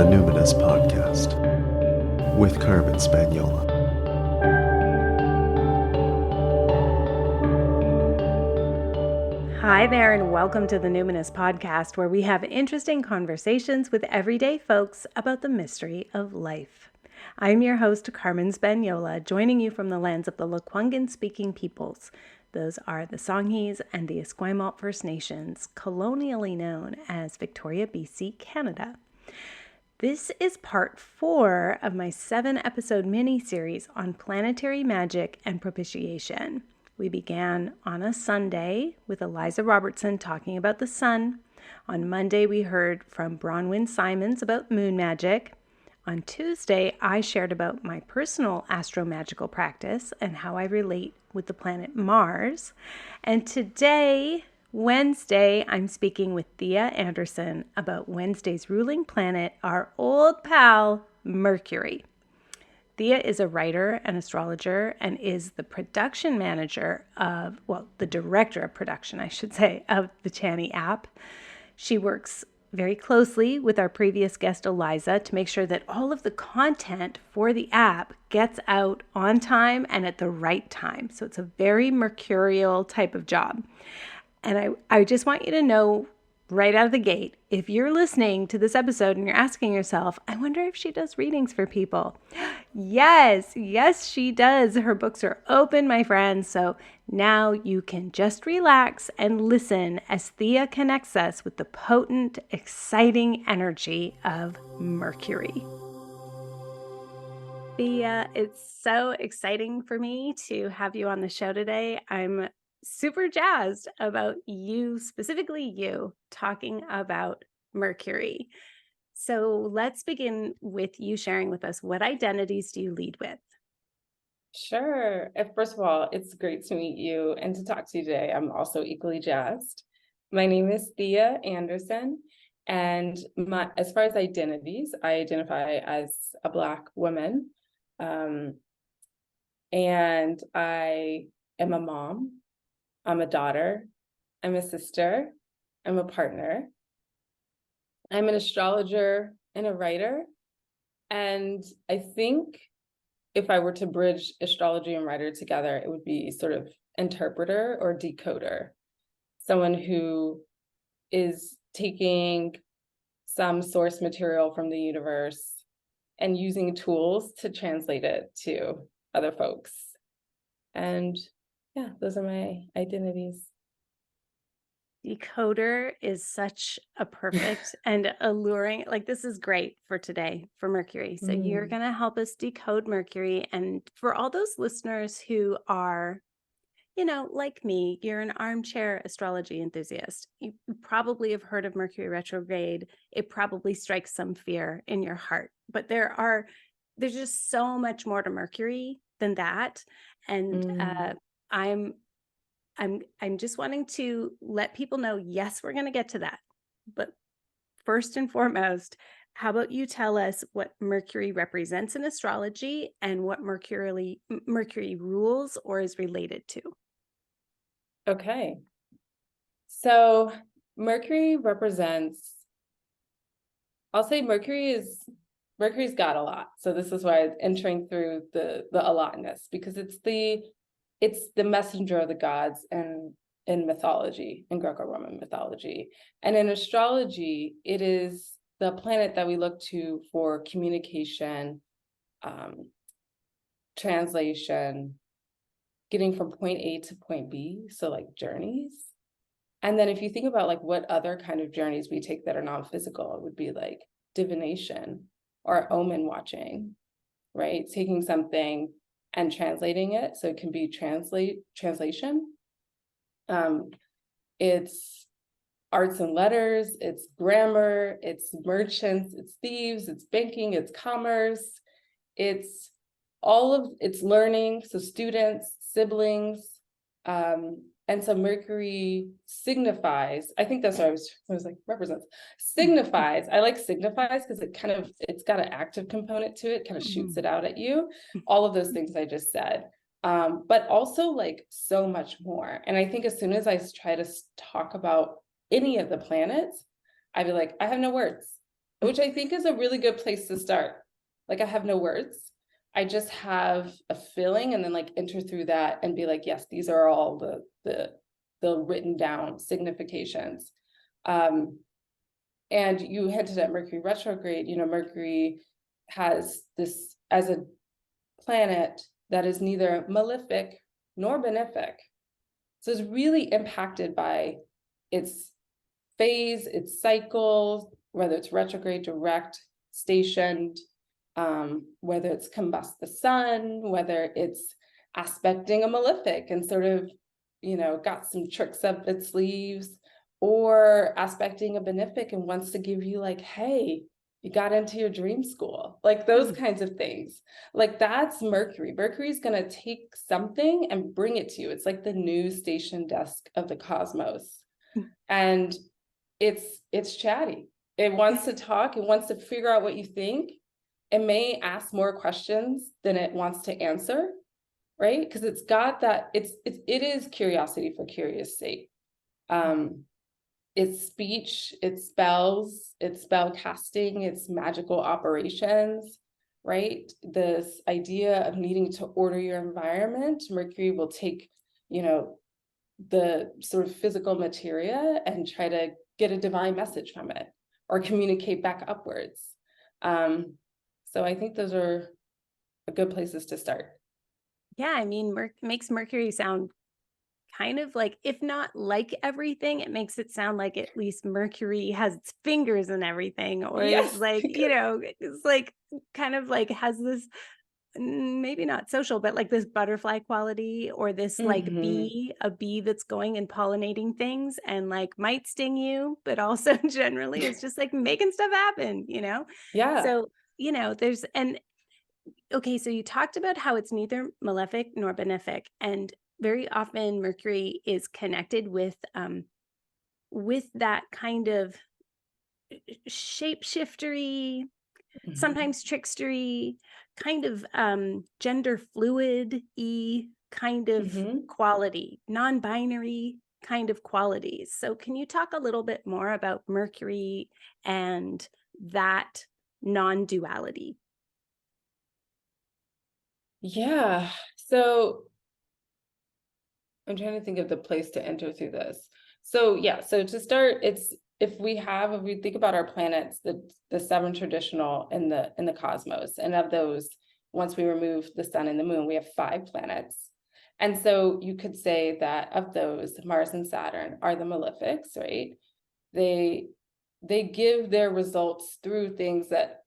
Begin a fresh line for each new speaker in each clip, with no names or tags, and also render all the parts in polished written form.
the Numinous Podcast with Carmen Spaniola.
Hi there, and welcome to the Numinous Podcast, where we have interesting conversations with everyday folks about the mystery of life. I'm your host, Carmen Spaniola, joining you from the lands of the Lekwungen-speaking peoples. Those are the Songhees and the Esquimalt First Nations, colonially known as Victoria, BC, Canada. This is part 4 of my 7-episode mini-series on planetary magic and propitiation. We began on a Sunday with Eliza Robertson talking about the sun. On Monday, we heard from Bronwyn Simons about moon magic. On Tuesday, I shared about my personal astromagical practice and how I relate with the planet Mars. And today, Wednesday, I'm speaking with Thea Anderson about Wednesday's ruling planet, our old pal, Mercury. Thea is a writer and astrologer and is the production manager the director of production, I should say, of the Chani app. She works very closely with our previous guest, Eliza, to make sure that all of the content for the app gets out on time and at the right time. So it's a very mercurial type of job. And I just want you to know right out of the gate, if you're listening to this episode and you're asking yourself, I wonder if she does readings for people. Yes, she does. Her books are open, my friends. So now you can just relax and listen as Thea connects us with the potent, exciting energy of Mercury. Thea, it's so exciting for me to have you on the show today. I'm super jazzed about you, specifically you, talking about Mercury. So let's begin with you sharing with us, what identities do you lead with?
Sure. First of all, it's great to meet you and to talk to you today. I'm also equally jazzed. My name is Thea Anderson, and as far as identities, I identify as a Black woman, and I am a mom. I'm a daughter, I'm a sister, I'm a partner, I'm an astrologer and a writer. And I think if I were to bridge astrology and writer together, it would be sort of interpreter or decoder, someone who is taking some source material from the universe and using tools to translate it to other folks. And yeah, those are my identities.
Decoder is such a perfect and alluring, this is great for today, for Mercury. So you're going to help us decode Mercury. And for all those listeners who are, like me, you're an armchair astrology enthusiast. You probably have heard of Mercury retrograde. It probably strikes some fear in your heart, but there's just so much more to Mercury than that. And I'm just wanting to let people know, yes, we're going to get to that. But first and foremost, how about you tell us what Mercury represents in astrology and what Mercury rules or is related to?
Okay. So Mercury represents, I'll say Mercury's got a lot. So this is why it's entering through the a lotness, because it's the messenger of the gods and in mythology, in Greco-Roman mythology. And in astrology, it is the planet that we look to for communication, translation, getting from point A to point B, so like journeys. And then if you think about what other kind of journeys we take that are non-physical, it would be like divination or omen watching, right? Taking something and translating it, so it can be translation. It's arts and letters, it's grammar, it's merchants, it's thieves, it's banking, it's commerce, it's learning, so students, siblings, and so Mercury signifies, I think that's what I was like, represents, signifies. I like signifies because it's got an active component to it, kind of shoots it out at you. All of those things I just said, but also so much more. And I think as soon as I try to talk about any of the planets, I'd be like, I have no words. which I think is a really good place to start. Like, I have no words. I just have a feeling, and then like enter through that and be like, yes, these are all the written down significations. And you hinted at Mercury retrograde. Mercury has this as a planet that is neither malefic nor benefic. So it's really impacted by its phase, its cycle, whether it's retrograde, direct, stationed, whether it's combust the sun, whether it's aspecting a malefic and sort of, got some tricks up its sleeves, or aspecting a benefic and wants to give you like, hey, you got into your dream school, like those kinds of things. Like, that's Mercury. Mercury's going to take something and bring it to you. It's like the news station desk of the cosmos. And it's chatty. It wants to talk. It wants to figure out what you think. It may ask more questions than it wants to answer, right? Because it's got that, it is curiosity for curious sake. It's speech, it's spells, it's spell casting, it's magical operations, right? This idea of needing to order your environment. Mercury will take, the sort of physical materia and try to get a divine message from it or communicate back upwards. So I think those are good places to start.
Yeah, I mean, makes Mercury sound kind of like, if not like everything, it makes it sound like at least Mercury has its fingers in everything, or
Yes.
is like, it's like kind of like has this maybe not social, but like this butterfly quality, or this like a bee that's going and pollinating things and like might sting you, but also generally is just like making stuff happen,
Yeah.
So, okay, so you talked about how it's neither malefic nor benefic, and very often Mercury is connected with that kind of shapeshiftery, sometimes trickstery, kind of gender fluid-y kind of quality, non-binary kind of qualities. So can you talk a little bit more about Mercury and that non-duality?
Yeah. So I'm trying to think of the place to enter through this. So yeah, so to start, if we think about our planets, the seven traditional in the cosmos, and of those, once we remove the sun and the moon, we have 5 planets. And so you could say that of those, Mars and Saturn are the malefics, right? They give their results through things that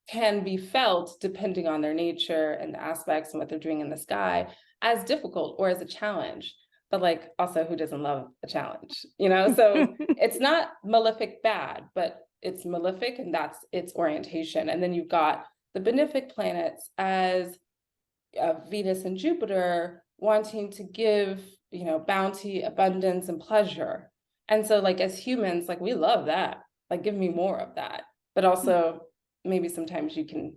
can be felt, depending on their nature and the aspects and what they're doing in the sky, as difficult or as a challenge. But like, also, who doesn't love a challenge, So it's not malefic bad, but it's malefic, and that's its orientation. And then you've got the benefic planets as Venus and Jupiter, wanting to give, bounty, abundance, and pleasure. And so like, as humans, like, we love that, like, give me more of that. But also maybe sometimes you can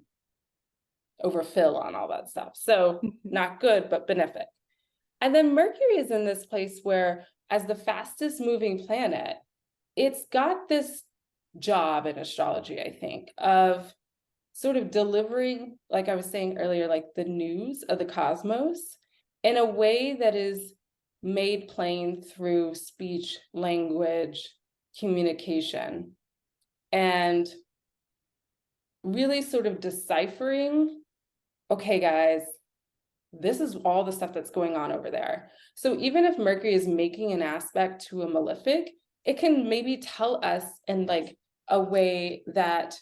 overfill on all that stuff. So not good, but benefic. And then Mercury is in this place where, as the fastest moving planet, it's got this job in astrology, I think, of sort of delivering, like I was saying earlier, like the news of the cosmos in a way that is made plain through speech, language, communication, and really sort of deciphering, okay, guys, this is all the stuff that's going on over there. So even if Mercury is making an aspect to a malefic, it can maybe tell us in like a way that,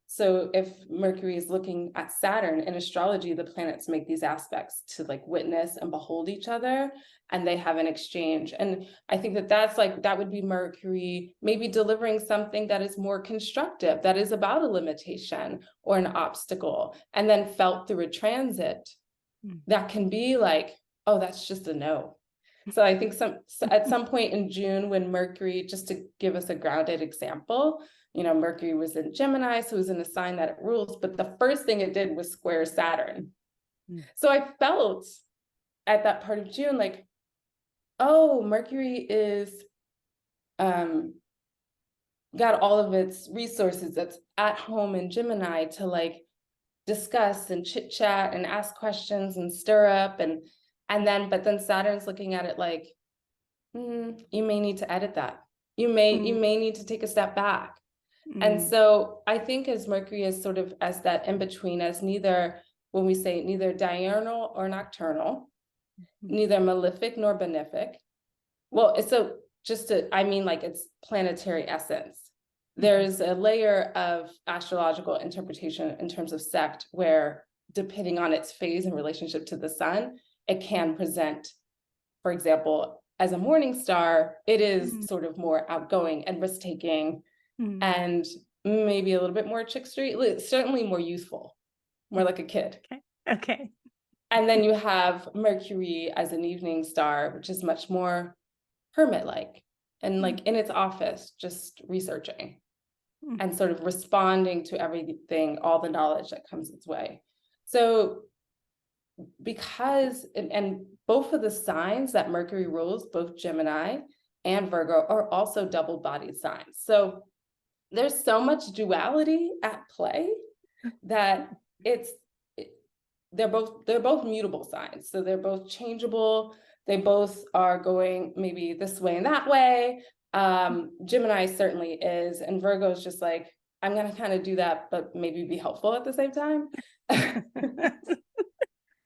so if Mercury is looking at Saturn in astrology, the planets make these aspects to like witness and behold each other, and they have an exchange. And I think that would be Mercury maybe delivering something that is more constructive, that is about a limitation or an obstacle, and then felt through a transit that can be like, oh, that's just a no. So I think at some point in June, when Mercury, just to give us a grounded example, Mercury was in Gemini, so it was in a sign that it rules, but the first thing it did was square Saturn. So I felt at that part of June like, oh, Mercury is got all of its resources that's at home in Gemini to like discuss and chit chat and ask questions and stir up but then Saturn's looking at it like, you may need to edit that. You may need to take a step back. And so I think as Mercury is sort of as that in between, as neither, when we say neither diurnal or nocturnal, neither malefic nor benefic. Well, it's I mean, like its planetary essence. There's a layer of astrological interpretation in terms of sect where, depending on its phase in relationship to the sun, it can present, for example, as a morning star, it is sort of more outgoing and risk-taking and maybe a little bit more chickstery, certainly more youthful, more like a kid.
Okay.
And then you have Mercury as an evening star, which is much more hermit-like and like in its office, just researching and sort of responding to everything, all the knowledge that comes its way. So because, and both of the signs that Mercury rules, both Gemini and Virgo, are also double-bodied signs. So there's so much duality at play that they're both mutable signs. So they're both changeable. They both are going maybe this way and that way. Gemini certainly is, and Virgo is just like, I'm going to kind of do that, but maybe be helpful at the same time.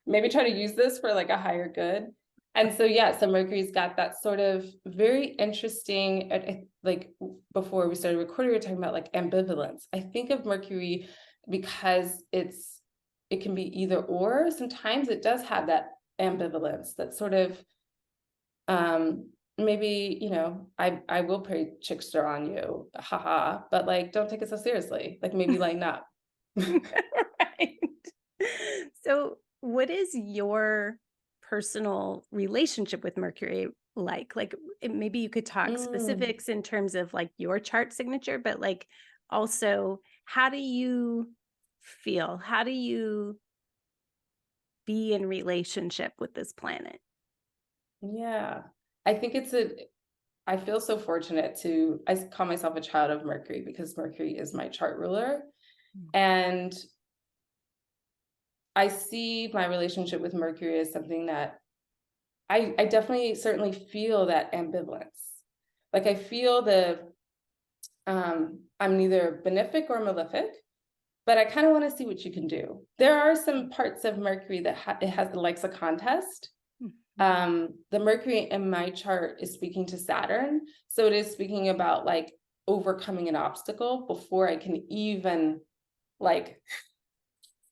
Maybe try to use this for like a higher good. And so, yeah, so Mercury's got that sort of very interesting, like before we started recording, we were talking about like ambivalence. I think of Mercury because it can be either or. Sometimes it does have that ambivalence, that sort of, maybe, you know, I will play trickster on you, haha, but like, don't take it so seriously, like maybe lighten up.
Right. So what is your personal relationship with Mercury like? Like maybe you could talk specifics in terms of like your chart signature, but like also how do you feel? How do you be in relationship with this planet?
Yeah, I think I feel so fortunate I call myself a child of Mercury because Mercury is my chart ruler. And I see my relationship with Mercury as something that I definitely certainly feel that ambivalence. Like I feel I'm neither benefic or malefic, but I kind of want to see what you can do. There are some parts of Mercury that it has the likes of contest. The Mercury in my chart is speaking to Saturn. So it is speaking about like overcoming an obstacle before I can even like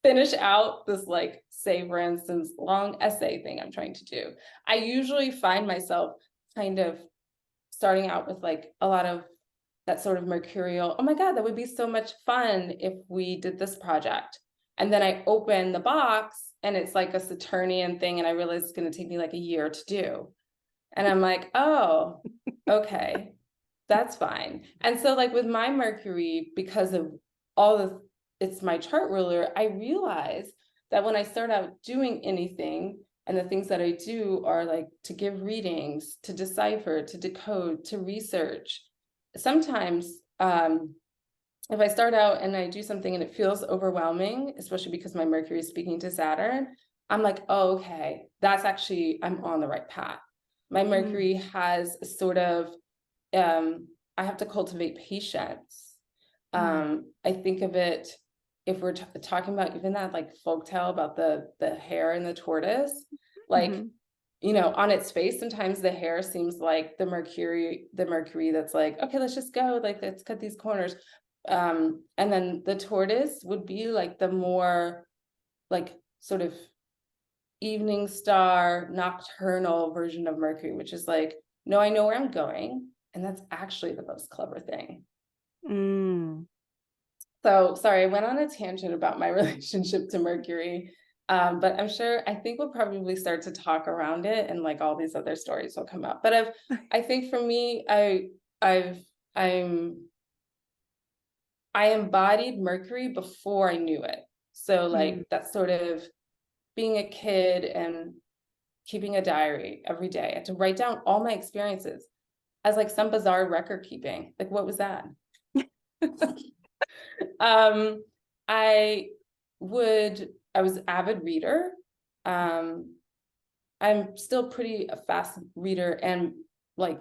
finish out this, like, say, for instance, long essay thing I'm trying to do. I usually find myself kind of starting out with like a lot of that sort of mercurial, oh my God, that would be so much fun if we did this project. And then I open the box and it's like a Saturnian thing and I realize it's going to take me like a year to do. And I'm like, oh, okay, that's fine. And so like with my Mercury, because of it's my chart ruler, I realize that when I start out doing anything, and the things that I do are like to give readings, to decipher, to decode, to research. Sometimes if I start out and I do something and it feels overwhelming, especially because my Mercury is speaking to Saturn, I'm like, oh, okay, I'm on the right path. My Mercury has a sort of, I have to cultivate patience. I think of it, if we're talking about even that like folktale about the hare and the tortoise, like, you know, on its face, sometimes the hare seems like the Mercury that's like, okay, let's just go, like, let's cut these corners. And then the tortoise would be like the more like sort of evening star, nocturnal version of Mercury, which is like, no, I know where I'm going. And that's actually the most clever thing. So sorry, I went on a tangent about my relationship to Mercury, but I think we'll probably start to talk around it and like all these other stories will come up. But I think for me, I embodied Mercury before I knew it. So like that sort of being a kid and keeping a diary every day. I had to write down all my experiences as like some bizarre record keeping. Like, what was that? I was an avid reader. I'm still pretty a fast reader and like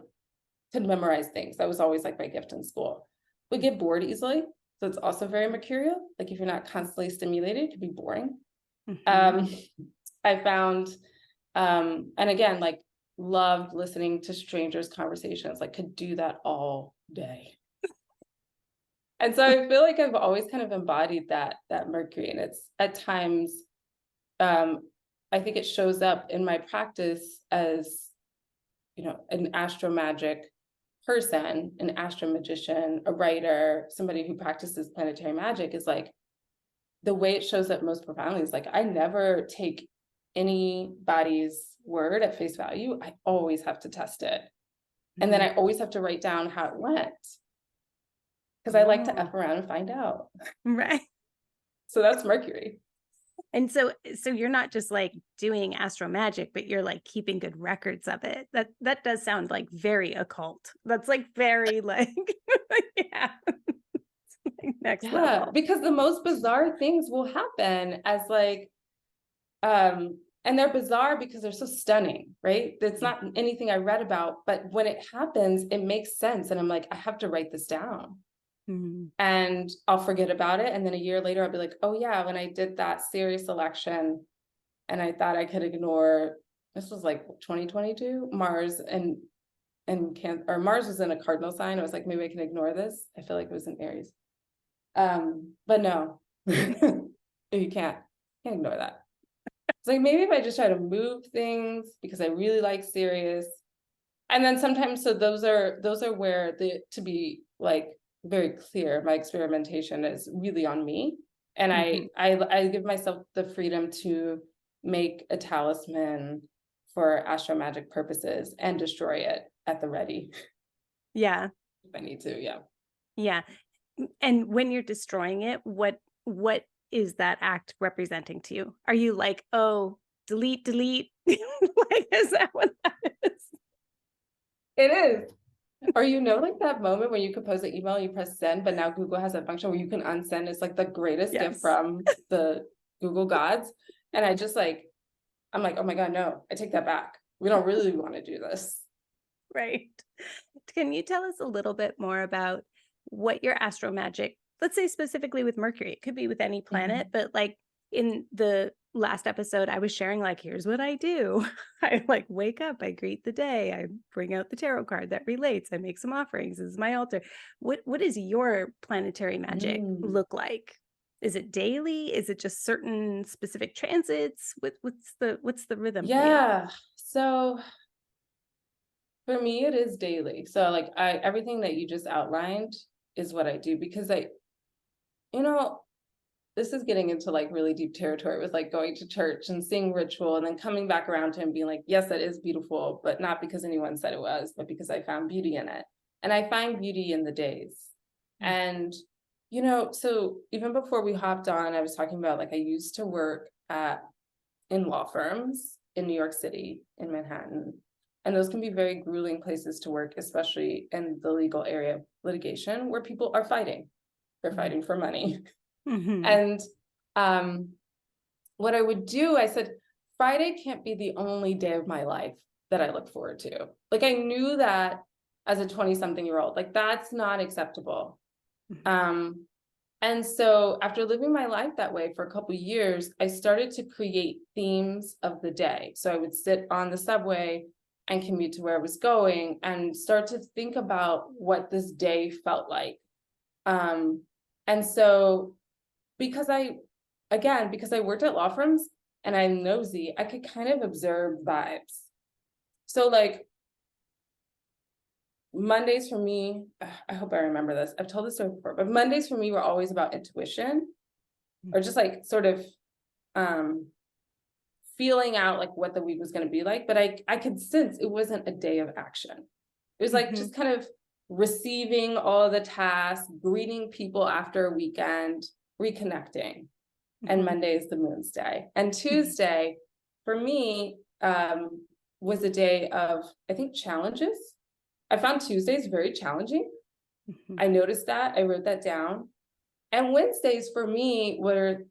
could memorize things. That was always like my gift in school. Would get bored easily. So it's also very mercurial. Like if you're not constantly stimulated, it could be boring. I found, and again, like loved listening to strangers' conversations, like could do that all day. And so I feel like I've always kind of embodied that Mercury. And it's at times, I think it shows up in my practice as, an AstroMagic person, an astromagician, a writer, somebody who practices planetary magic is like, the way it shows up most profoundly is like, I never take anybody's word at face value. I always have to test it. And then I always have to write down how it went. Because I like to F around and find out.
Right.
So that's Mercury.
And so you're not just like doing AstroMagic, but you're like keeping good records of it. That does sound like very occult. That's like very like, yeah. Next level.
Because the most bizarre things will happen as like, and they're bizarre because they're so stunning, right? It's not anything I read about, but when it happens, it makes sense. And I'm like, I have to write this down. And I'll forget about it. And then a year later, I'll be like, oh yeah, when I did that series selection and I thought I could ignore, this was like 2022, Mars and Mars was in a cardinal sign. I was like, maybe I can ignore this. I feel like it was in Aries. But no, you can't ignore that. It's like, maybe if I just try to move things because I really like Sirius. And then sometimes, so those are where to be like very clear, my experimentation is really on me. And I give myself the freedom to make a talisman for AstroMagic purposes and destroy it at the ready.
Yeah.
If I need to, yeah.
Yeah. And when you're destroying it, what is that act representing to you? Are you like, oh, delete? Like, is that what that is?
It is. Or like that moment when you compose an email and you press send, but now Google has a function where you can unsend. It's like the greatest gift from the Google gods. And I just like, I'm like, oh my God, no, I take that back. We don't really want to do this.
Right. Can you tell us a little bit more about what your AstroMagic, let's say specifically with Mercury, it could be with any planet, but like in the last episode, I was sharing like, here's what I do. I like wake up, I greet the day, I bring out the tarot card that relates, I make some offerings. This is my altar. What does your planetary magic look like? Is it daily? Is it just certain specific transits? What's the rhythm?
Yeah. So for me, it is daily. So like everything that you just outlined is what I do because this is getting into like really deep territory with like going to church and seeing ritual and then coming back around to him being like, yes, that is beautiful, but not because anyone said it was, but because I found beauty in it. And I find beauty in the days. And, so even before we hopped on, I was talking about like I used to work in law firms in New York City, in Manhattan. And those can be very grueling places to work, especially in the legal area of litigation where people are fighting. They're fighting for money. And what I would do, I said, Friday can't be the only day of my life that I look forward to. Like I knew that as a 20-something-year-old, like that's not acceptable. And so after living my life that way for a couple of years, I started to create themes of the day. So I would sit on the subway and commute to where I was going and start to think about what this day felt like. And so because I worked at law firms and I'm nosy, I could kind of observe vibes. So like Mondays for me, I hope I remember this. I've told this story before, but Mondays for me were always about intuition or just like sort of feeling out like what the week was going to be like. But I could sense it wasn't a day of action. It was like just kind of receiving all of the tasks, greeting people after a weekend, reconnecting. And Monday is the moon's day. And Tuesday, for me, was a day of, I think, challenges. I found Tuesdays very challenging
Mhm.
I noticed that, I wrote that down. And Wednesdays for me were,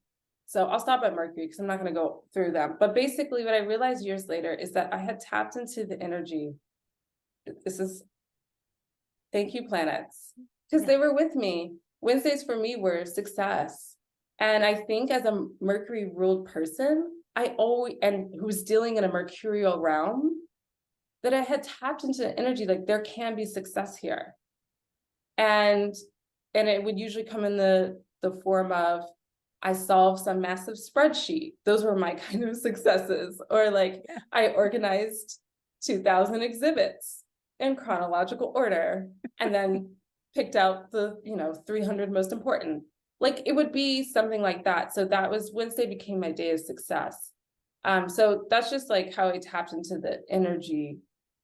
so I'll stop at Mercury because I'm not going to go through them. But basically, what I realized years later is that I had tapped into the energy. This is, thank you, planets, because
Yeah.
they were with me. Wednesdays for me were success. And I think as a Mercury ruled person, I always, and who's dealing in a mercurial realm, that I had tapped into the energy, like there can be success here. And it would usually come in the form of, I solved some massive spreadsheet. Those were my kind of successes. Or like
Yeah.
I organized 2,000 exhibits in chronological order and then picked out the 300 most important. Like it would be something like that. So that was, Wednesday became my day of success. So that's just like how I tapped into the energy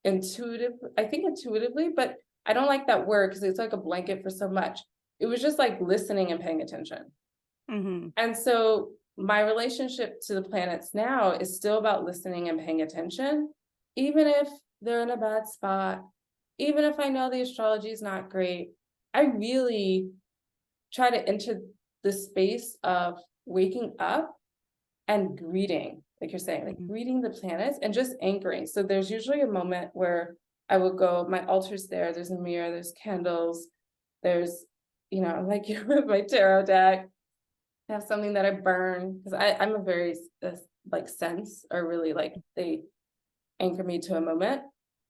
intuitively, but I don't like that word because it's like a blanket for so much. It was just like listening and paying attention.
Mm-hmm.
And so my relationship to the planets now is still about listening and paying attention, even if they're in a bad spot, even if I know the astrology is not great. I really try to enter the space of waking up and greeting, like you're saying, like
Mm-hmm.
greeting the planets and just anchoring. So there's usually a moment where I will go, my altar's there's a mirror, there's candles, there's, I'm like with my tarot deck. I have something that I burn because I'm a very like sense, or really like they anchor me to a moment.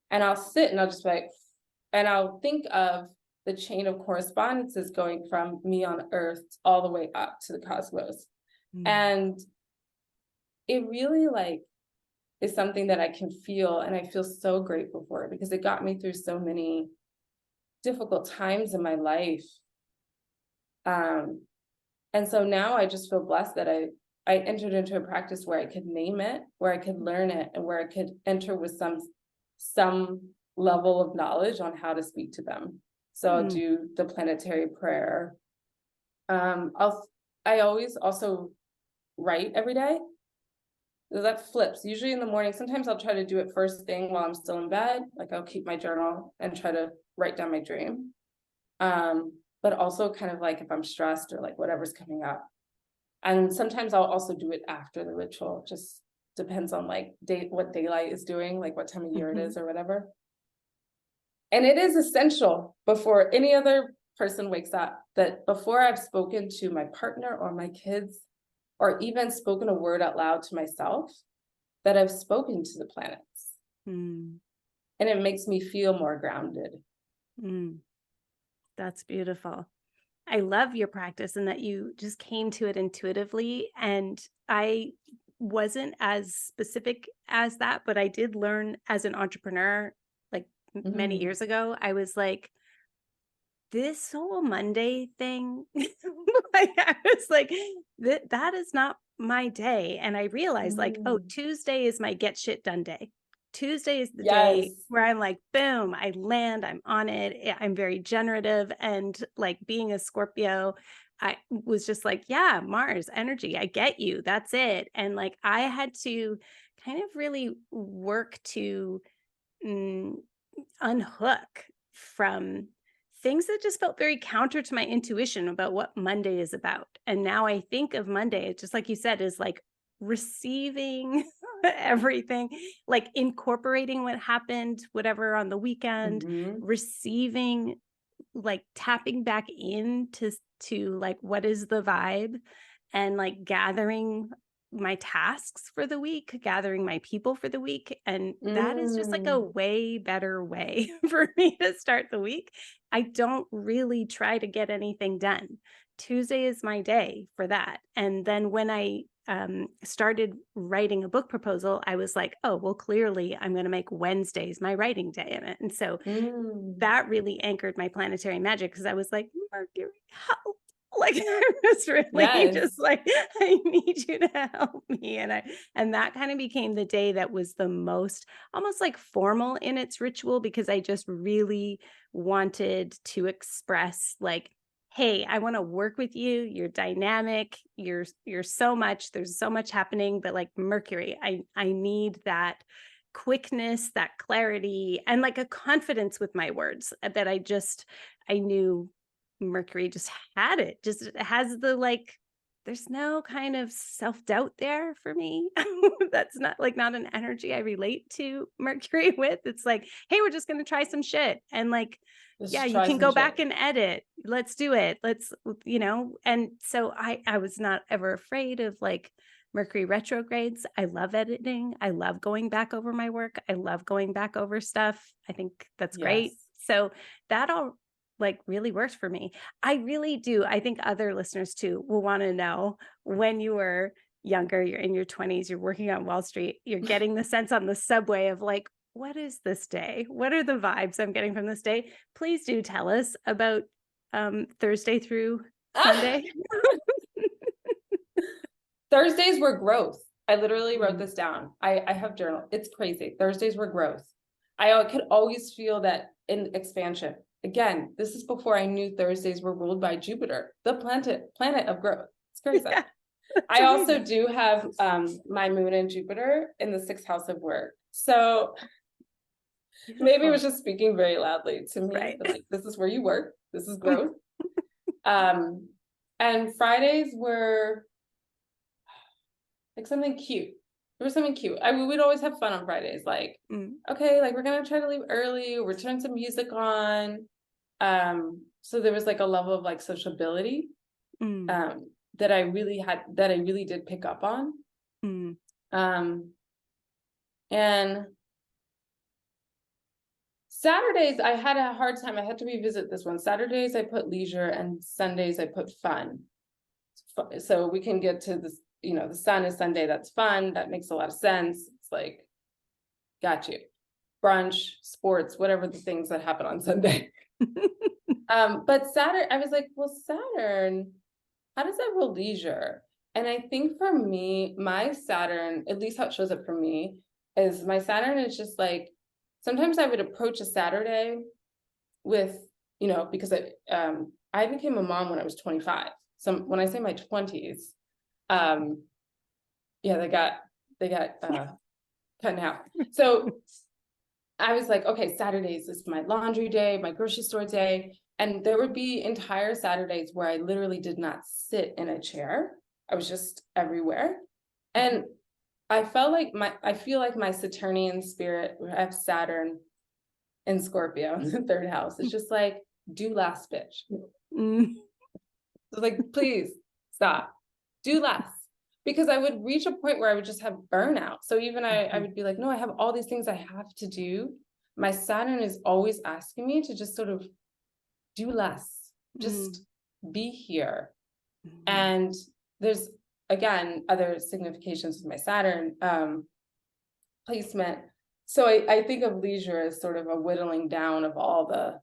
And I'll sit and I'll just be like, and I'll think of the chain of correspondences going from me on earth all the way up to the cosmos. And it really like is something that I can feel, and I feel so grateful for it because it got me through so many difficult times in my life. And so now I just feel blessed that I entered into a practice where I could name it, where I could learn it, and where I could enter with some level of knowledge on how to speak to them. So I'll do the planetary prayer. I always also write every day. That flips usually in the morning. Sometimes I'll try to do it first thing while I'm still in bed. Like I'll keep my journal and try to write down my dream. But also kind of like if I'm stressed or like whatever's coming up. And sometimes I'll also do it after the ritual. Just depends on like what daylight is doing, like what time of year it is or whatever. And it is essential before any other person wakes up, that before I've spoken to my partner or my kids, or even spoken a word out loud to myself, that I've spoken to the planets. And it makes me feel more grounded.
That's beautiful. I love your practice and that you just came to it intuitively. And I wasn't as specific as that, but I did learn as an entrepreneur, like many years ago. I was like, this whole Monday thing, like I was like, that is not my day. And I realized like, oh, Tuesday is my get shit done day. Tuesday is the day where I'm like, boom, I land, I'm on it. I'm very generative. And like being a Scorpio, I was just like, yeah, Mars energy, I get you. That's it. And like, I had to kind of really work to unhook from things that just felt very counter to my intuition about what Monday is about. And now I think of Monday, just like you said, is like receiving everything, like incorporating what happened, whatever on the weekend, receiving, like tapping back into like what is the vibe, and like gathering my tasks for the week, gathering my people for the week. And that is just like a way better way for me to start the week. I don't really try to get anything done. Tuesday is my day for that. And then when I started writing a book proposal, I was like, oh, well, clearly I'm going to make Wednesdays my writing day in it. And so that really anchored my planetary magic, because I was like, Mercury, help. Like I was really just like, I need you to help me. And that kind of became the day that was the most almost like formal in its ritual, because I just really wanted to express like, hey, I want to work with you. You're dynamic. You're so much, there's so much happening, but like Mercury, I need that quickness, that clarity, and like a confidence with my words that I knew Mercury just had it. Just it has the like, there's no kind of self-doubt there for me. That's not an energy I relate to Mercury with. It's like, hey, we're just gonna try some shit. And like, yeah,
Just
you
try
can
some
go back
shit.
and edit. Let's do it. Let's, and so I was not ever afraid of like Mercury retrogrades. I love editing. I love going back over my work. I love going back over stuff. I think that's great.
Yes.
So that all like really works for me. I really do. I think other listeners too will want to know, when you were younger, you're in your 20s, you're working on Wall Street, you're getting the sense on the subway of like, what is this day? What are the vibes I'm getting from this day? Please do tell us about Thursday through Sunday.
Thursdays were growth. I literally wrote
Mm.
this down. I have journal. It's crazy. Thursdays were growth. I could always feel that in expansion. Again, this is before I knew Thursdays were ruled by Jupiter, the planet of growth. It's crazy.
Yeah,
I also
amazing.
do have my moon and Jupiter in the 6th house of work. So maybe it was just speaking very loudly to me.
Right.
Like, this is where you work. This is growth. And Fridays were like something cute. There was something cute. We'd always have fun on Fridays. Like, okay, like we're gonna try to leave early. We're turning some music on. So there was like a level of like sociability that I really did pick up on. And Saturdays, I had a hard time. I had to revisit this one. Saturdays, I put leisure, and Sundays, I put fun. So we can get to this, the sun is Sunday. That's fun. That makes a lot of sense. It's like, got you. Brunch, sports, whatever the things that happen on Sunday. But Saturn, I was like, well, Saturn, how does that rule leisure? And I think for me, my Saturn, at least how it shows up for me, is my Saturn is just like, sometimes I would approach a Saturday with, because I became a mom when I was 25. So when I say my 20s, they got cut in half. So I was like, okay, Saturdays is my laundry day, my grocery store day. And there would be entire Saturdays where I literally did not sit in a chair. I was just everywhere. And I feel like my Saturnian spirit, I have Saturn in Scorpio in the 3rd house. It's just like, do less, bitch. So like, please stop, do less. Because I would reach a point where I would just have burnout. So even I would be like, no, I have all these things I have to do. My Saturn is always asking me to just sort of do less, just be here. And there's, again, other significations with my Saturn placement. So I think of leisure as sort of a whittling down of all the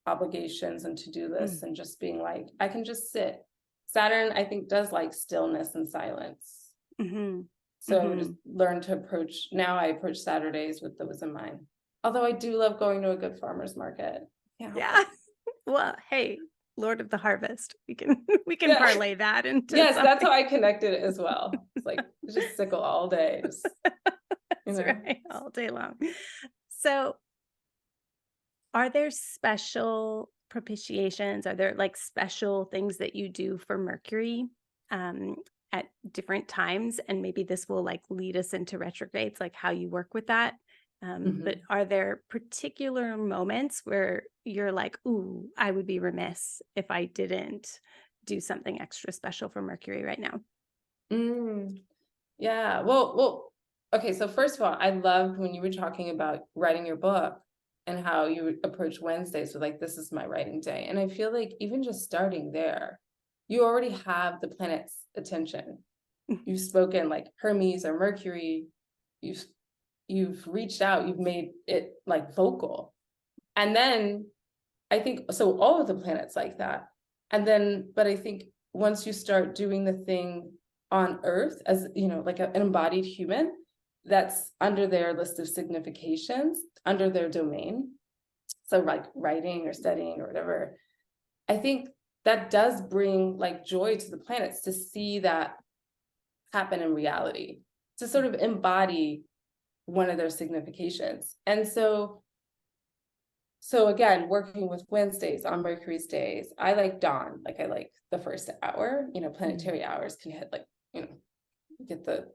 obligations and to-do lists and just being like, I can just sit. Saturn, I think, does like stillness and silence. So just learn to approach, now I approach Saturdays with those in mind. Although I do love going to a good farmer's market.
Yeah. Well, hey, Lord of the Harvest. We can parlay that into
yes,
something.
that's how I connected it as well. It's like just sickle all day.
That's right, all day long. So are there special propitiations? Are there like special things that you do for Mercury at different times? And maybe this will like lead us into retrogrades, like how you work with that. But are there particular moments where you're like, ooh, I would be remiss if I didn't do something extra special for Mercury right now?
Yeah, well, okay. So first of all, I loved when you were talking about writing your book and how you would approach Wednesdays with like, this is my writing day. And I feel like even just starting there, you already have the planet's attention. You've spoken like Hermes or Mercury. You've reached out, you've made it like vocal. And then I think, so all of the planets like that. And then, but I think once you start doing the thing on Earth as, like an embodied human, that's under their list of significations, under their domain. So like writing or studying or whatever, I think that does bring like joy to the planets to see that happen in reality, to sort of embody one of their significations. And so again, working with Wednesdays on Mercury's days, I like dawn, like I like the first hour, planetary hours can hit like,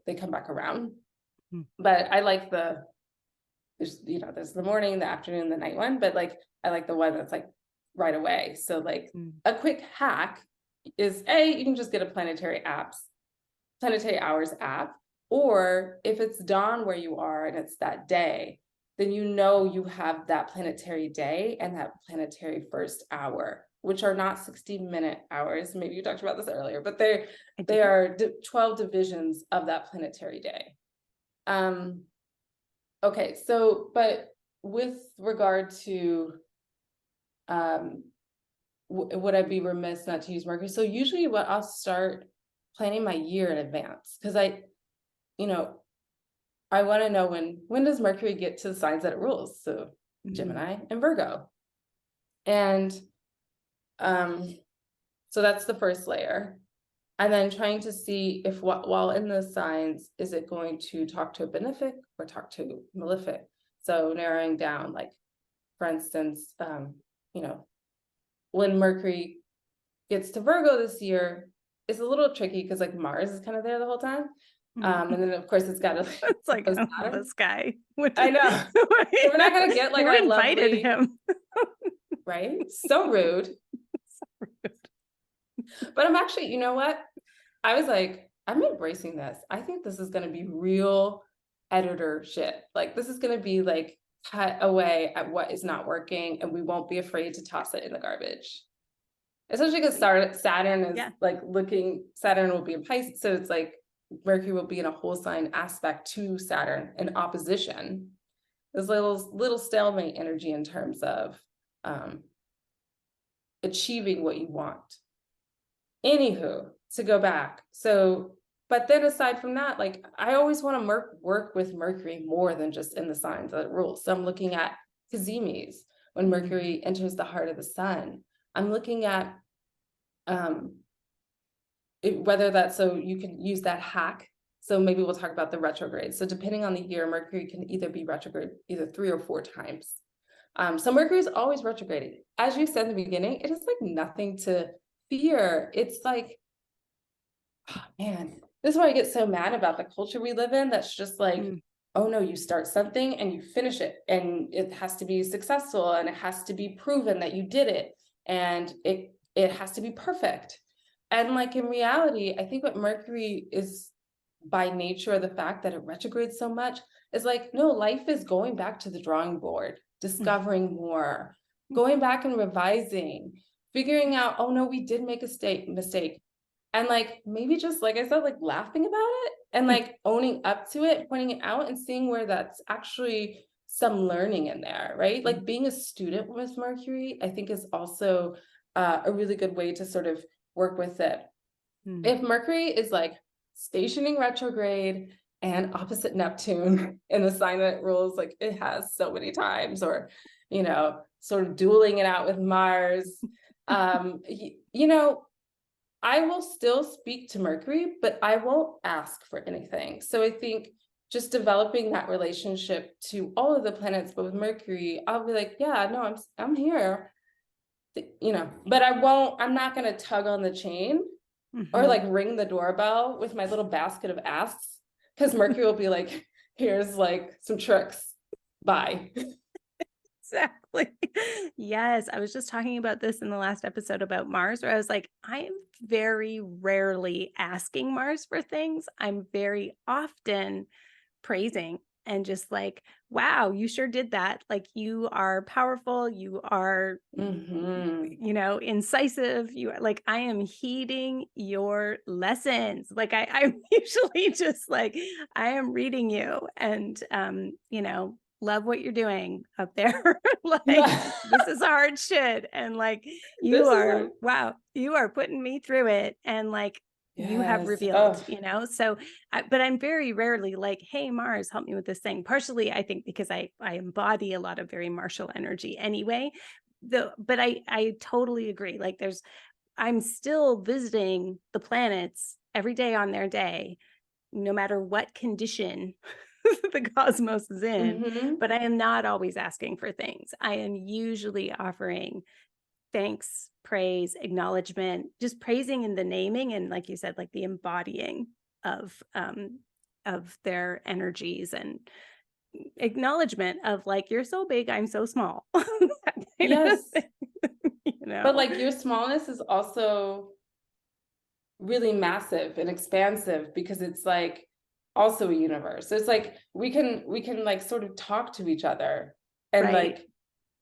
they come back around. But I like there's the morning, the afternoon, the night one, but like, I like the one that's like right away. So like a quick hack is you can just get a planetary hours app, or if it's dawn where you are and it's that day, then you have that planetary day and that planetary first hour, which are not 60-minute hours. Maybe you talked about this earlier, but they are 12 divisions of that planetary day. Okay, so, but with regard to, would I be remiss not to use Mercury? So usually what I'll start planning my year in advance, because I want to know when does Mercury get to the signs that it rules? So Gemini and Virgo. And so that's the first layer. And then trying to see if while in the signs, is it going to talk to a benefic or talk to malefic? So narrowing down, like, for instance, when Mercury gets to Virgo this year, it's a little tricky because like Mars is kind of there the whole time. And then of course it's got to
it's like, oh, this guy.
I know. We're not gonna get like
our invited
lovely
him.
right? So rude.
So rude.
But I'm actually, you know what? I was like, I'm embracing this. I think this is gonna be real editor shit. Like this is gonna be like cut away at what is not working, and we won't be afraid to toss it in the garbage. Especially because Saturn is Saturn will be in Pisces, so it's like Mercury will be in a whole sign aspect to Saturn in opposition. There's little stalemate energy in terms of achieving what you want. Anywho, to go back. So, but then aside from that, like I always want to work with Mercury more than just in the signs that it rules. So I'm looking at Kazimis when Mercury enters the heart of the sun. I'm looking at whether that's, so you can use that hack. So maybe we'll talk about the retrograde. So depending on the year, Mercury can either be retrograde either 3 or 4 times. So Mercury is always retrograding. As you said in the beginning, it is like nothing to fear. It's like, oh man, this is why I get so mad about the culture we live in. That's just like, oh no, you start something and you finish it, and it has to be successful, and it has to be proven that you did it, and it has to be perfect. And like in reality, I think what Mercury is, by nature of the fact that it retrogrades so much, is like, no, life is going back to the drawing board, discovering more, going back and revising, figuring out, oh no, we did make a mistake. And like, maybe just, like I said, like laughing about it and like owning up to it, pointing it out and seeing where that's actually some learning in there, right? Like being a student with Mercury, I think is also a really good way to sort of work with it. If Mercury is like stationing retrograde and opposite Neptune in the sign that it rules, like it has so many times, or, sort of dueling it out with Mars, I will still speak to Mercury, but I won't ask for anything. So I think just developing that relationship to all of the planets, but with Mercury, I'll be like, yeah, no, I'm here, but I'm not going to tug on the chain or like ring the doorbell with my little basket of asks, because Mercury will be like, here's like some tricks. Bye.
Exactly. Yes. I was just talking about this in the last episode about Mars, where I was like, I am very rarely asking Mars for things. I'm very often praising and just like, wow, you sure did that. Like you are powerful. You are, incisive. You are like, I am heeding your lessons. Like I'm usually just like, I am reading you and, love what you're doing up there. Like this is hard shit. And like, you are putting me through it. And like, you have revealed, so, but I'm very rarely like, hey, Mars, help me with this thing. Partially, I think because I embody a lot of very martial energy anyway, but I totally agree. Like I'm still visiting the planets every day on their day, no matter what condition the cosmos is in,
Mm-hmm.
but I am not always asking for things. I am usually offering thanks, praise, acknowledgement, just praising in the naming and, like you said, like the embodying of their energies and acknowledgement of like, you're so big, I'm so small. That kind of
Yes.
thing,
But like your smallness is also really massive and expansive because it's like also a universe. So it's like we can like sort of talk to each other and
Right.
like,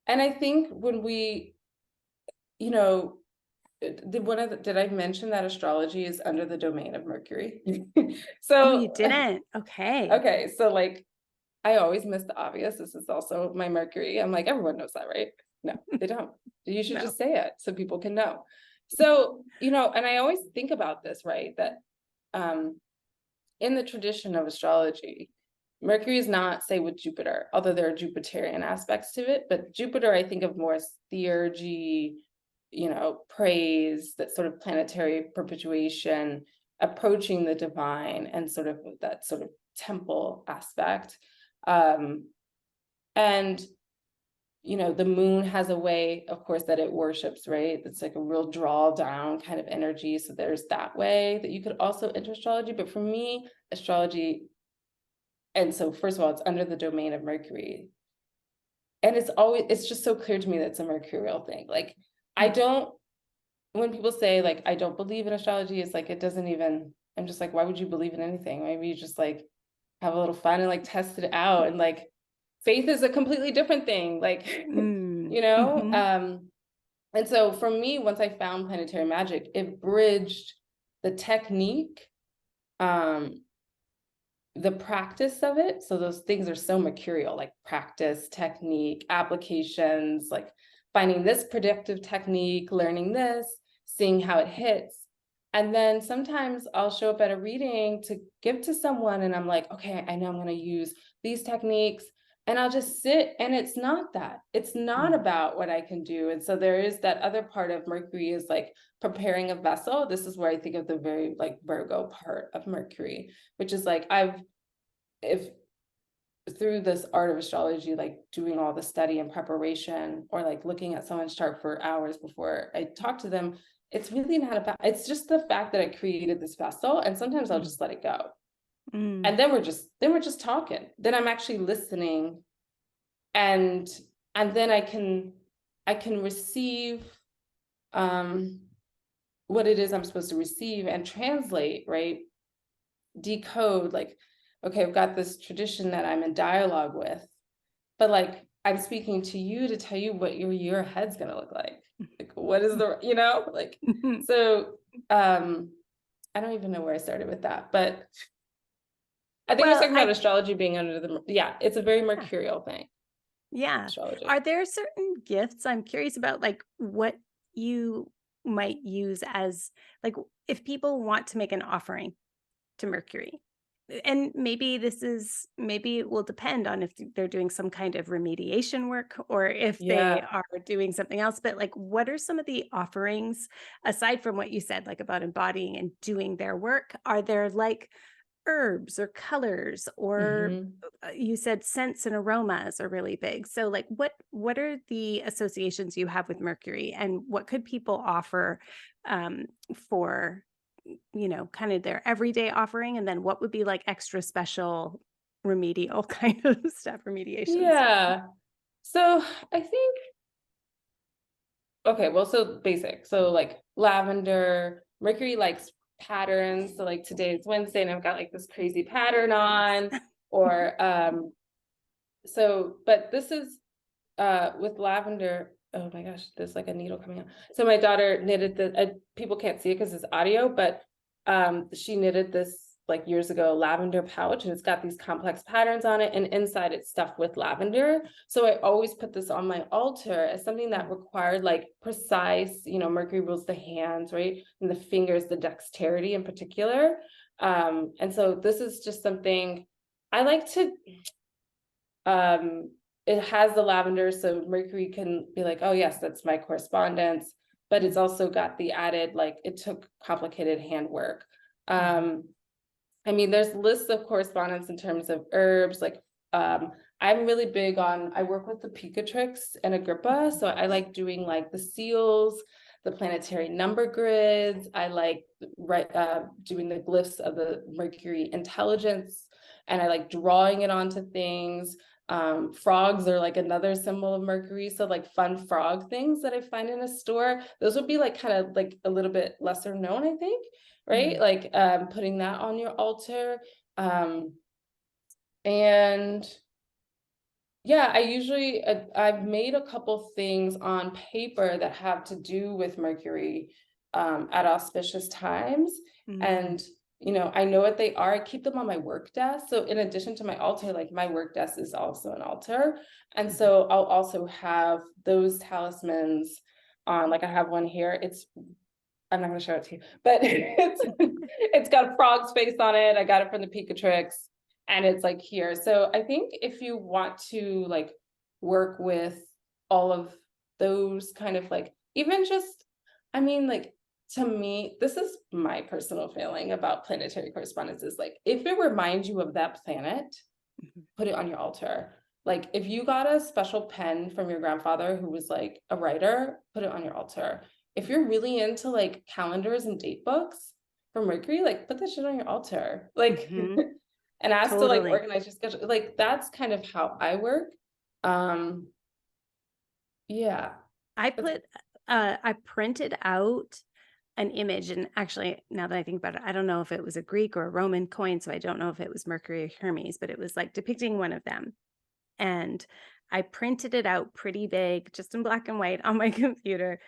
and I think when we, you know, did I mention that astrology is under the domain of Mercury?
Oh, you
So
didn't? Okay.
okay, so like I always miss the obvious. This is also my Mercury. I'm like, everyone knows that, right? No, they don't. You should
No.
just say it so people can know. So, you know, and I always think about this, right? That in the tradition of astrology, Mercury is not, say, with Jupiter, although there are Jupiterian aspects to it. But Jupiter, I think of more as theurgy, you know, praise, that sort of planetary perpetuation, approaching the divine, and sort of that sort of temple aspect. And you know, the moon has a way, of course, that it worships, right? It's like a real draw down kind of energy. So there's that way that you could also enter astrology. But for me, astrology, and so first of all, it's under the domain of Mercury. And it's just so clear to me that it's a mercurial thing. Like, I don't, when people say like, I don't believe in astrology, it's like, it doesn't even, I'm just like, why would you believe in anything? Maybe you just like have a little fun and like test it out. And like, faith is a completely different thing. Like, you know,
Mm-hmm.
and so for me, once I found planetary magic, it bridged the technique, um, the practice of it. So those things are so mercurial, like practice, technique, applications, like finding this predictive technique, learning this, seeing how it hits. And then sometimes I'll show up at a reading to give to someone and I'm like, okay, I know I'm going to use these techniques. And I'll just sit, and it's not that. It's not about what I can do. And so there is that other part of Mercury is like preparing a vessel. This is where I think of the very like Virgo part of Mercury, which is like if through this art of astrology, like doing all the study and preparation, or like looking at someone's chart for hours before I talk to them, it's really not about, it's just the fact that I created this vessel, and sometimes I'll just let it go.
Mm.
And then we're just talking. Then I'm actually listening, and then I can receive what it is I'm supposed to receive and translate, right? Decode, like, okay, I've got this tradition that I'm in dialogue with, but like I'm speaking to you to tell you what your year ahead's gonna look like. Like, what is the, you know, like, so I don't even know where I started with that, but I think I was
Well,
talking about astrology being under the, yeah, it's a very mercurial thing,
yeah.
astrology.
Are there certain gifts I'm curious about, like what you might use as, like, if people want to make an offering to Mercury? And maybe it will depend on if they're doing some kind of remediation work or if they
Yeah.
are doing something else. But like, what are some of the offerings aside from what you said, like about embodying and doing their work? Are there like herbs or colors or
Mm-hmm.
you said scents and aromas are really big. So like what are the associations you have with Mercury and what could people offer for kind of their everyday offering, and then what would be like extra special remedial kind of stuff, remediation stuff?
Yeah. So I think, okay, well, so basic. So like lavender, Mercury likes patterns. So like today is Wednesday and I've got like this crazy pattern on,
Nice.
or so, but this is with lavender. Oh my gosh, there's like a needle coming out. So my daughter knitted the, people can't see it because it's audio, but she knitted this like years ago lavender pouch, and it's got these complex patterns on it, and inside it's stuffed with lavender. So I always put this on my altar as something that required like precise, you know, Mercury rules the hands, right? And the fingers, the dexterity in particular. And so this is just something I like to, it has the lavender, so Mercury can be like, oh yes, that's my correspondence, but it's also got the added, like, it took complicated handwork. I mean, there's lists of correspondence in terms of herbs, like I'm really big on, I work with the Picatrix and Agrippa. So I like doing like the seals, the planetary number grids. I like doing the glyphs of the Mercury intelligence, and I like drawing it onto things. Frogs are like another symbol of Mercury. So like fun frog things that I find in a store, those would be like kind of like a little bit lesser known, I think, right? Like putting that on your altar. And yeah, I've made a couple things on paper that have to do with Mercury at auspicious times. And, you know, I know what they are. I keep them on my work desk. So in addition to my altar, like my work desk is also an altar. And so I'll also have those talismans on, like I have one here. I'm not going to show it to you, but it's got a frog's face on it. I got it from the Picatrix. And it's like here. So I think if you want to like work with all of those kind of like, even just, I mean, like to me, this is my personal feeling about planetary correspondence is like, if it reminds you of that planet, put it on your altar. Like if you got a special pen from your grandfather who was like a writer, put it on your altar. If you're really into like calendars and date books from Mercury, like put that shit on your altar. Like, and ask to like organize your schedule. Like that's kind of how I work. Yeah.
I printed out an image, and actually now that I think about it, I don't know if it was a Greek or a Roman coin, so I don't know if it was Mercury or Hermes, but it was like depicting one of them. And I printed it out pretty big, just in black and white on my computer.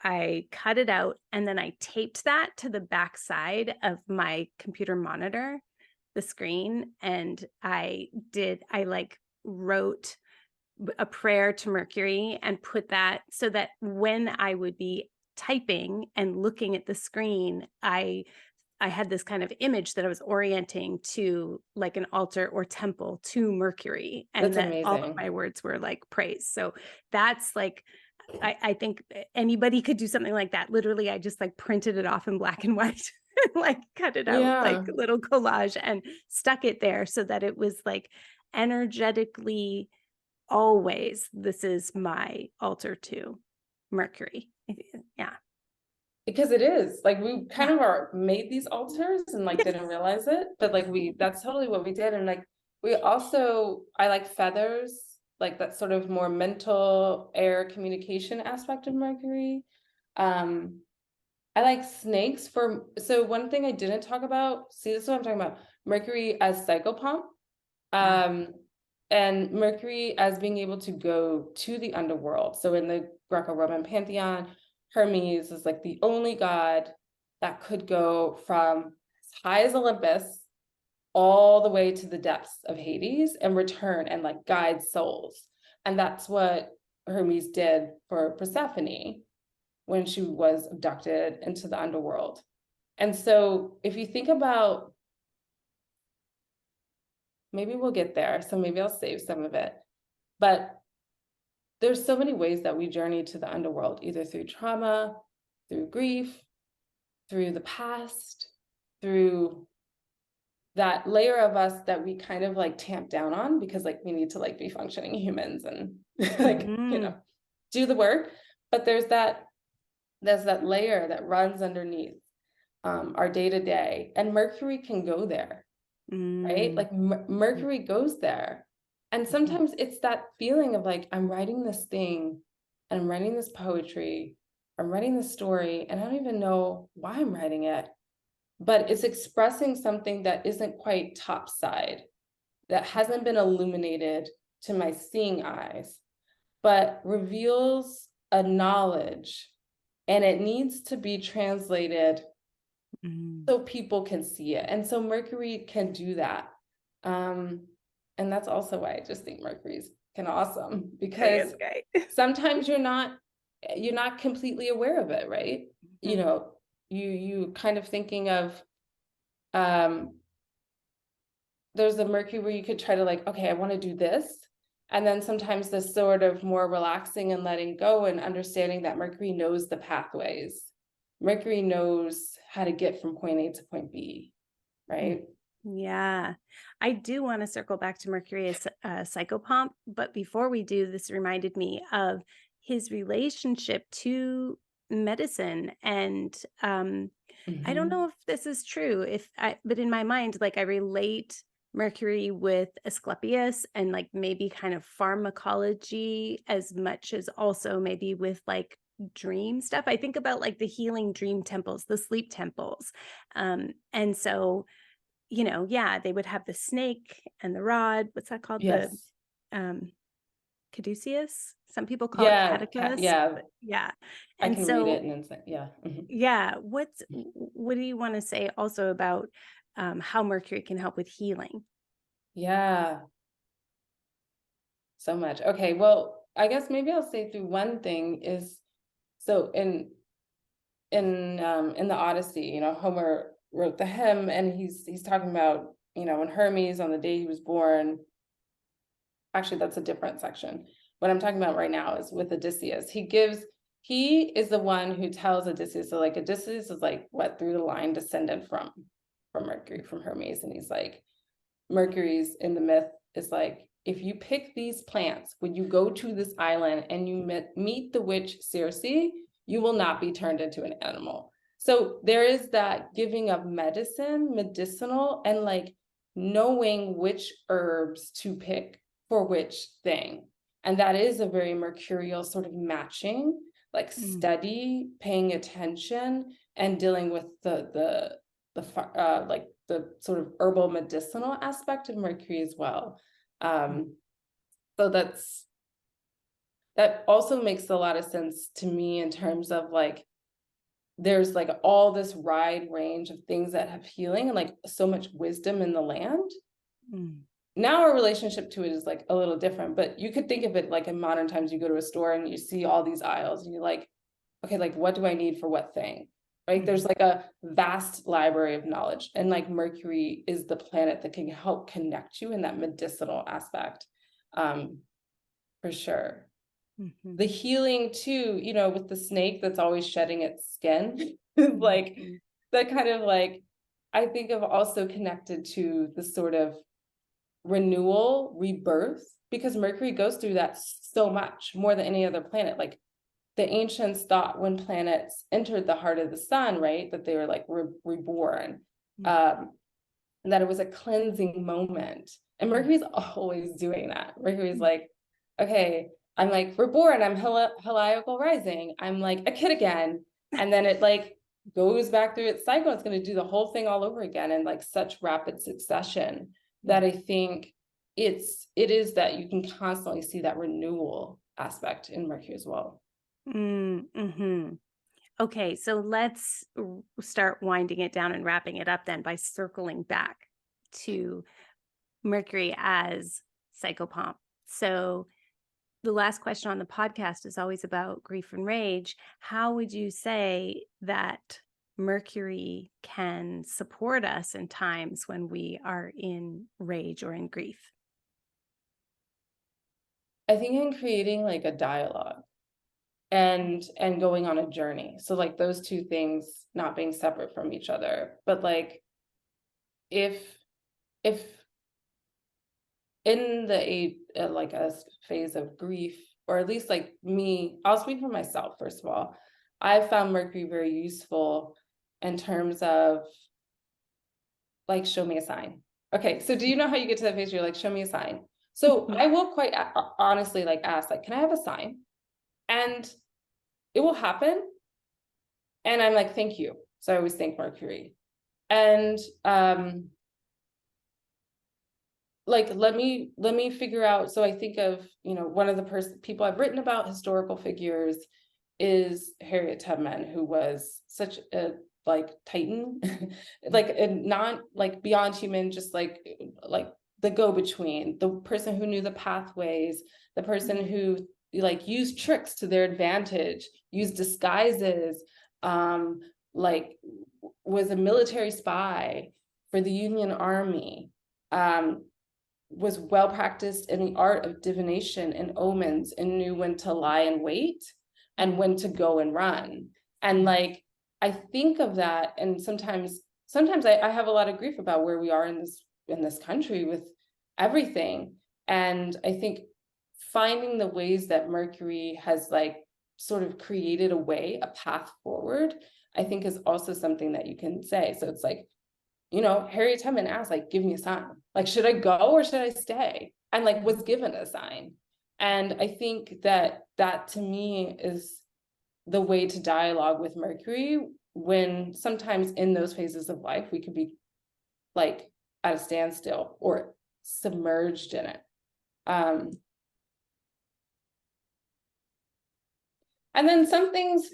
I cut it out and then I taped that to the back side of my computer monitor, the screen, and I like wrote a prayer to Mercury and put that so that when I would be typing and looking at the screen, I had this kind of image that I was orienting to like an altar or temple to Mercury, and
that's
that
amazing.
all of my words were like praise. So that's like, I think anybody could do something like that. Literally, I just like printed it off in black and white, like cut it out like a little collage and stuck it there so that it was like energetically always, this is my altar to Mercury. Yeah.
Because it is like we kind of are made these altars and like didn't realize it, but like that's totally what we did. And like I like feathers, like that sort of more mental air communication aspect of Mercury. I like snakes so one thing I didn't talk about, see, this is what I'm talking about, Mercury as psychopomp, and Mercury as being able to go to the underworld. So in the Greco-Roman pantheon, Hermes is like the only god that could go from as high as Olympus all the way to the depths of Hades and return and like guide souls. And that's what Hermes did for Persephone when she was abducted into the underworld. And so if you think about, maybe we'll get there, so maybe I'll save some of it, but there's so many ways that we journey to the underworld, either through trauma, through grief, through the past, through that layer of us that we kind of like tamp down on because like we need to like be functioning humans and like, you know, do the work. But there's that layer that runs underneath our day-to-day, and Mercury can go there, right? Like Mercury goes there. And sometimes it's that feeling of like, I'm writing this thing and I'm writing this poetry, I'm writing this story, and I don't even know why I'm writing it, but it's expressing something that isn't quite topside, that hasn't been illuminated to my seeing eyes, but reveals a knowledge, and it needs to be translated so people can see it. And so Mercury can do that. And that's also why I just think Mercury's kind of awesome, because sometimes you're not completely aware of it, right? You know, you kind of thinking of, there's a Mercury where you could try to like, okay, I want to do this. And then sometimes this sort of more relaxing and letting go and understanding that Mercury knows the pathways. Mercury knows how to get from point A to point B, right?
Yeah, I do want to circle back to Mercury as a psychopomp, but before we do, this reminded me of his relationship to medicine. And I don't
Mhm.
know if this is true, but in my mind, like I relate Mercury with Asclepius and like maybe kind of pharmacology as much as also maybe with like dream stuff. I think about like the healing dream temples, the sleep temples. And so yeah, they would have the snake and the rod. What's that called? The
Yes.
um caduceus. Some people call it
Yeah,
caduceus,
yeah,
but yeah.
I
And
can read it
so,
and it's yeah. Mhm.
yeah, what do you want to say also about how Mercury can help with healing?
Yeah, so much. Okay, well, I guess maybe I'll say through one thing is so in the Odyssey, Homer wrote the hymn and he's talking about, when Hermes on the day he was born. Actually, that's a different section. What I'm talking about right now is with Odysseus. He is the one who tells Odysseus, so like Odysseus is like what through the line descended from Mercury, from Hermes. And he's like, Mercury's in the myth is like, if you pick these plants, when you go to this island and you meet the witch Circe, you will not be turned into an animal. So there is that giving of medicinal, and like knowing which herbs to pick for which thing. And that is a very mercurial sort of matching, like
Mm,
study, paying attention, and dealing with like the sort of herbal medicinal aspect of Mercury as well.
mm,
So that also makes a lot of sense to me in terms of like there's like all this wide range of things that have healing and like so much wisdom in the land.
mm,
Now our relationship to it is like a little different, but you could think of it like in modern times, you go to a store and you see all these aisles and you're like, okay, like what do I need for what thing? Right? There's
mm,
like a vast library of knowledge, and like Mercury is the planet that can help connect you in that medicinal aspect, um, for sure.
mhm,
The healing too, with the snake that's always shedding its skin, like
mhm,
that kind of like, I think of also connected to the sort of renewal, rebirth, because Mercury goes through that so much more than any other planet. Like the ancients thought when planets entered the heart of the sun, right, that they were like reborn,
mm,
um, that it was a cleansing moment. And
mm,
Mercury's always doing that. Mercury's like, okay, I'm like reborn, I'm heliacal rising, I'm like a kid again. And then it like goes back through its cycle. It's going to do the whole thing all over again in like such rapid succession that
mm,
I think it is that you can constantly see that renewal aspect in Mercury as well.
mhm. Okay, so let's start winding it down and wrapping it up then by circling back to Mercury as psychopomp. So the last question on the podcast is always about grief and rage. How would you say that Mercury can support us in times when we are in rage or in grief?
I think in creating like a dialogue and going on a journey. So like those two things not being separate from each other. But like if if in like a phase of grief, or at least like me, I'll speak for myself first of all. I found Mercury very useful in terms of like show me a sign. Okay, so do you know how you get to that phase where you're like, show me a sign? So I will quite honestly like ask, like, can I have a sign? And it will happen. And I'm like, thank you. So I always thank Mercury. And like let me figure out. So I think of, one of the people I've written about, historical figures, is Harriet Tubman, who was such a like titan, like a non like beyond human, just like the go-between, the person who knew the pathways, the person who like used tricks to their advantage, used disguises, like was a military spy for the Union Army, was well practiced in the art of divination and omens, and knew when to lie in wait and when to go and run. And like I think of that, and sometimes sometimes I have a lot of grief about where we are in this country with everything. And I think finding the ways that Mercury has like sort of created a path forward, I think is also something that you can say. So it's like, Harriet Tubman asked, like, give me a sign. Like, should I go or should I stay? And like was given a sign. And I think that to me is the way to dialogue with Mercury, when sometimes in those phases of life, we could be like at a standstill or submerged in it. And then some things,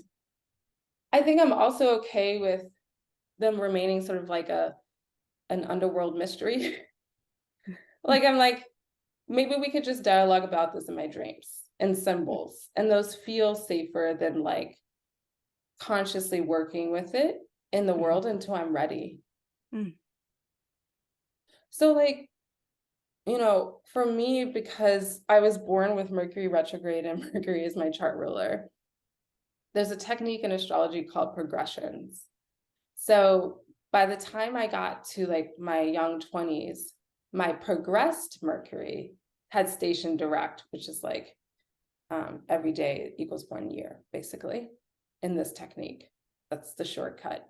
I think I'm also okay with them remaining sort of like an underworld mystery. Like, I'm like, maybe we could just dialogue about this in my dreams and symbols, and those feel safer than like consciously working with it in the world until I'm ready. So like, for me, because I was born with Mercury retrograde and Mercury is my chart ruler, there's a technique in astrology called progressions. So by the time I got to like my young 20s, my progressed Mercury had station direct, which is like every day equals 1 year, basically, in this technique. That's the shortcut.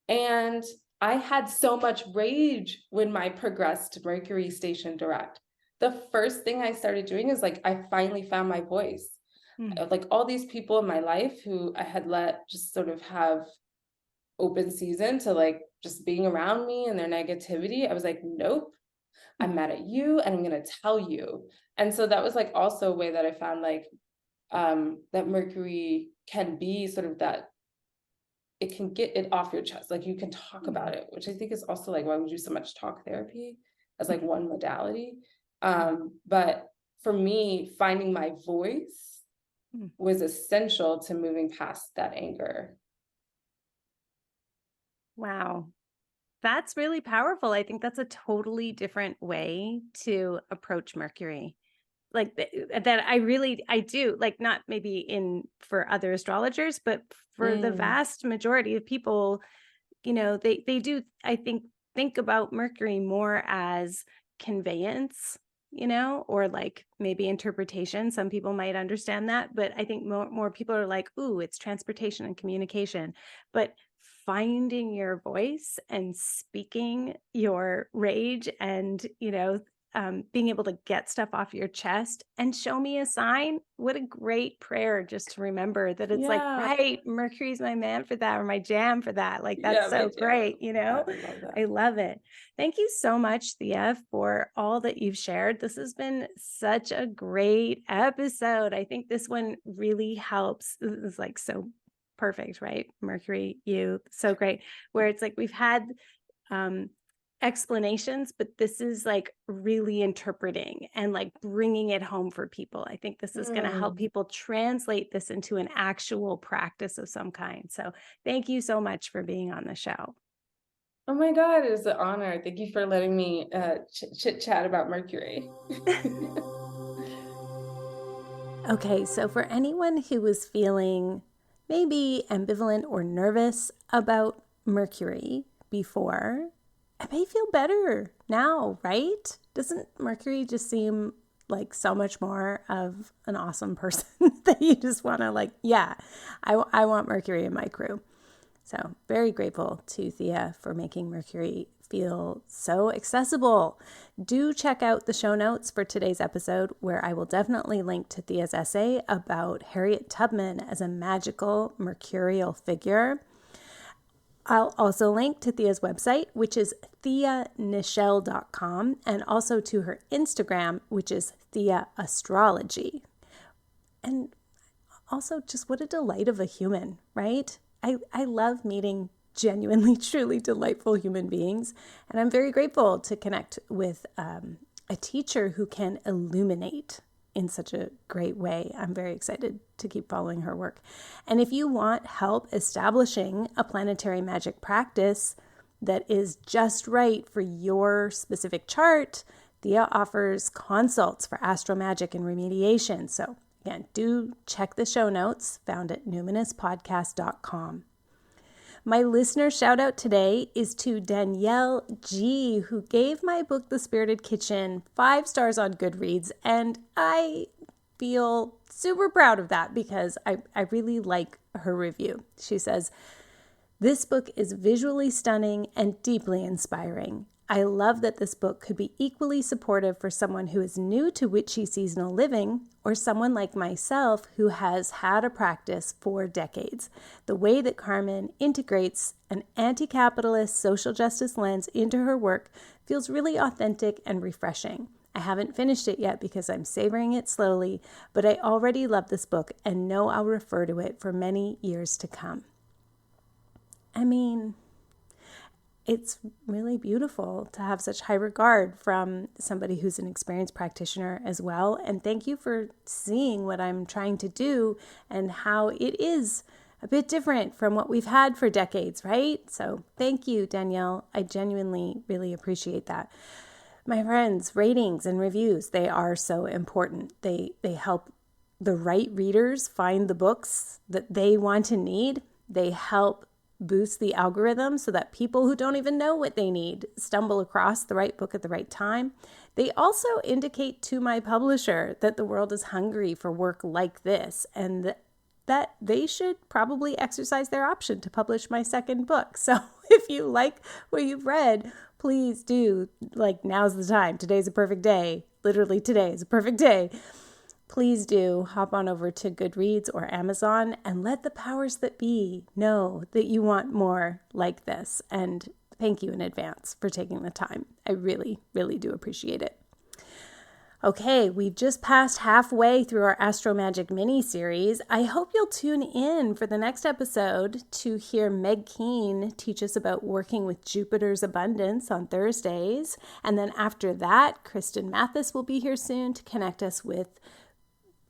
And I had so much rage when my progressed Mercury station direct. The first thing I started doing is like, I finally found my voice. Like all these people in my life who I had let just sort of have open season to like just being around me and their negativity, I was like, nope, I'm mad at you and I'm going to tell you. And so that was like also a way that I found like that Mercury can be sort of that, it can get it off your chest. Like you can talk about it, which I think is also like why we do so much talk therapy as like one modality. But for me, finding my voice was essential to moving past that anger.
Wow. That's really powerful. I think that's a totally different way to approach Mercury. Like that I do, like, not maybe for other astrologers, but for the vast majority of people, they do, I think about Mercury more as conveyance, or like maybe interpretation. Some people might understand that, but I think more people are like, ooh, it's transportation and communication. But finding your voice and speaking your rage and, being able to get stuff off your chest and show me a sign. What a great prayer just to remember that it's like, right, Mercury's my man for that, or my jam for that. Like, that's so great,
I love that.
I love it. Thank you so much, Thea, for all that you've shared. This has been such a great episode. I think this one really helps. This is like so perfect, right? Mercury, you, so great. Where it's like we've had explanations, but this is like really interpreting and like bringing it home for people. I think this is going to help people translate this into an actual practice of some kind. So thank you so much for being on the show.
Oh my God, it is an honor. Thank you for letting me chit chat about Mercury.
Okay, so for anyone who is feeling maybe ambivalent or nervous about Mercury before, I may feel better now, right? Doesn't Mercury just seem like so much more of an awesome person that you just want to like, yeah, I want Mercury in my crew. So very grateful to Thea for making Mercury feel so accessible. Do check out the show notes for today's episode, where I will definitely link to Thea's essay about Harriet Tubman as a magical mercurial figure. I'll also link to Thea's website, which is theanichelle.com, and also to her Instagram, which is Thea Astrology. And also, just what a delight of a human, right? I love meeting genuinely, truly delightful human beings. And I'm very grateful to connect with a teacher who can illuminate in such a great way. I'm very excited to keep following her work. And if you want help establishing a planetary magic practice that is just right for your specific chart, Thea offers consults for AstroMagic and remediation. So again, do check the show notes found at numinouspodcast.com. My listener shout out today is to Danielle G, who gave my book, The Spirited Kitchen, 5 stars on Goodreads. And I feel super proud of that because I really like her review. She says, "This book is visually stunning and deeply inspiring. I love that this book could be equally supportive for someone who is new to witchy seasonal living or someone like myself who has had a practice for decades. The way that Carmen integrates an anti-capitalist social justice lens into her work feels really authentic and refreshing. I haven't finished it yet because I'm savoring it slowly, but I already love this book and know I'll refer to it for many years to come." I mean, it's really beautiful to have such high regard from somebody who's an experienced practitioner as well. And thank you for seeing what I'm trying to do and how it is a bit different from what we've had for decades, right? So thank you, Danielle. I genuinely really appreciate that. My friends, ratings and reviews, they are so important. They help the right readers find the books that they want and need. They help boost the algorithm so that people who don't even know what they need stumble across the right book at the right time. They also indicate to my publisher that the world is hungry for work like this and that they should probably exercise their option to publish my second book. So if you like what you've read, please do, now's the time. Today's a perfect day. Literally today is a perfect day. Please do hop on over to Goodreads or Amazon and let the powers that be know that you want more like this. And thank you in advance for taking the time. I really, really do appreciate it. Okay, we've just passed halfway through our AstroMagic mini-series. I hope you'll tune in for the next episode to hear Meg Keane teach us about working with Jupiter's abundance on Thursdays. And then after that, Kristen Mathis will be here soon to connect us with